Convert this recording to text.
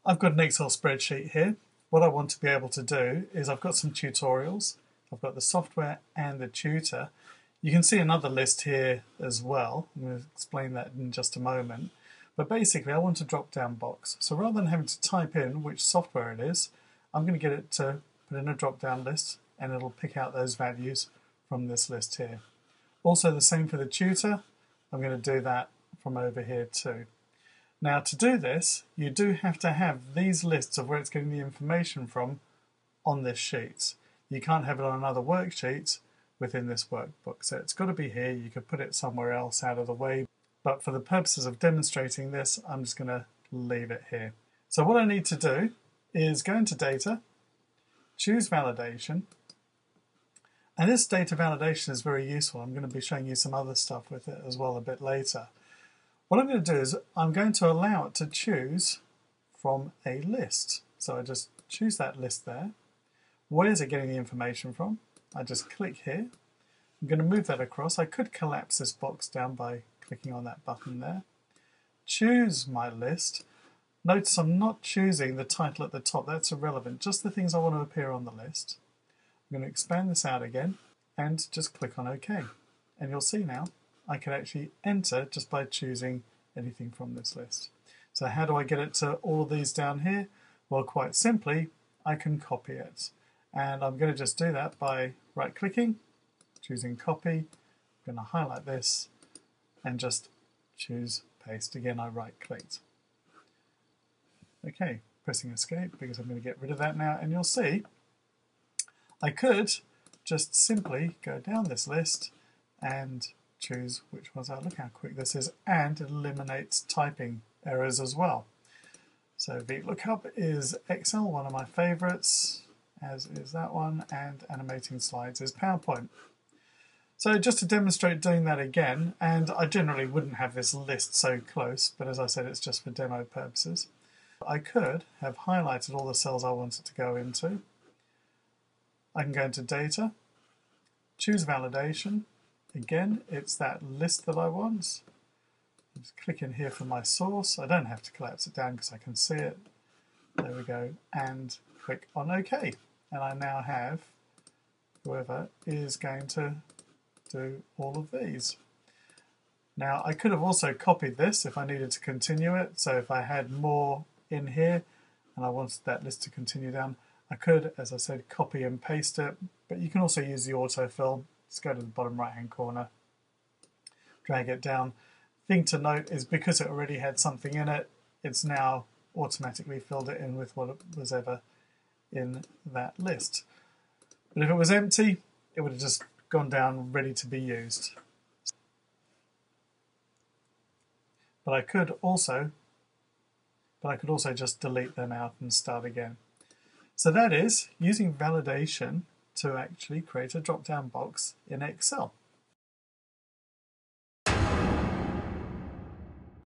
I've got an Excel spreadsheet here. What I want to be able to do is I've got some tutorials. I've got the software and the tutor. You can see another list here as well. I'm going to explain that in just a moment. But basically I want a drop-down box. So rather than having to type in which software it is, I'm going to get it to put in a drop-down list and it'll pick out those values from this list here. Also the same for the tutor. I'm going to do that from over here too. Now to do this, you do have to have these lists of where it's getting the information from on this sheet. You can't have it on another worksheet within this workbook. So it's got to be here. You could put it somewhere else out of the way. But for the purposes of demonstrating this, I'm just going to leave it here. So what I need to do is go into Data, choose Validation. And this data validation is very useful. I'm going to be showing you some other stuff with it as well a bit later. What I'm going to do is I'm going to allow it to choose from a list. So I just choose that list there. Where's it getting the information from? I just click here. I'm going to move that across. I could collapse this box down by clicking on that button there. Choose my list. Notice I'm not choosing the title at the top. That's irrelevant. Just the things I want to appear on the list. I'm going to expand this out again and just click on OK. And you'll see now I can actually enter just by choosing anything from this list. So how do I get it to all of these down here? Well, quite simply, I can copy it. And I'm going to just do that by right-clicking, choosing copy. I'm going to highlight this and just choose paste. Again, I right-clicked. Okay, pressing escape because I'm going to get rid of that now. And you'll see I could just simply go down this list and choose which ones are. Look how quick this is, and it eliminates typing errors as well. So VLOOKUP is Excel, one of my favorites, as is that one, and animating slides is PowerPoint. So just to demonstrate doing that again, and I generally wouldn't have this list so close, but as I said, it's just for demo purposes. I could have highlighted all the cells I wanted to go into. I can go into Data, choose Validation. Again, it's that list that I want. Just click in here for my source. I don't have to collapse it down because I can see it. There we go. And click on OK. And I now have whoever is going to do all of these. Now, I could have also copied this if I needed to continue it. So if I had more in here and I wanted that list to continue down, I could, as I said, copy and paste it, but you can also use the autofill. Just go to the bottom right-hand corner, drag it down. Thing to note is because it already had something in it, it's now automatically filled it in with what was ever in that list. But if it was empty, it would have just gone down ready to be used. But I could also just delete them out and start again. So that is using validation to actually create a drop-down box in Excel.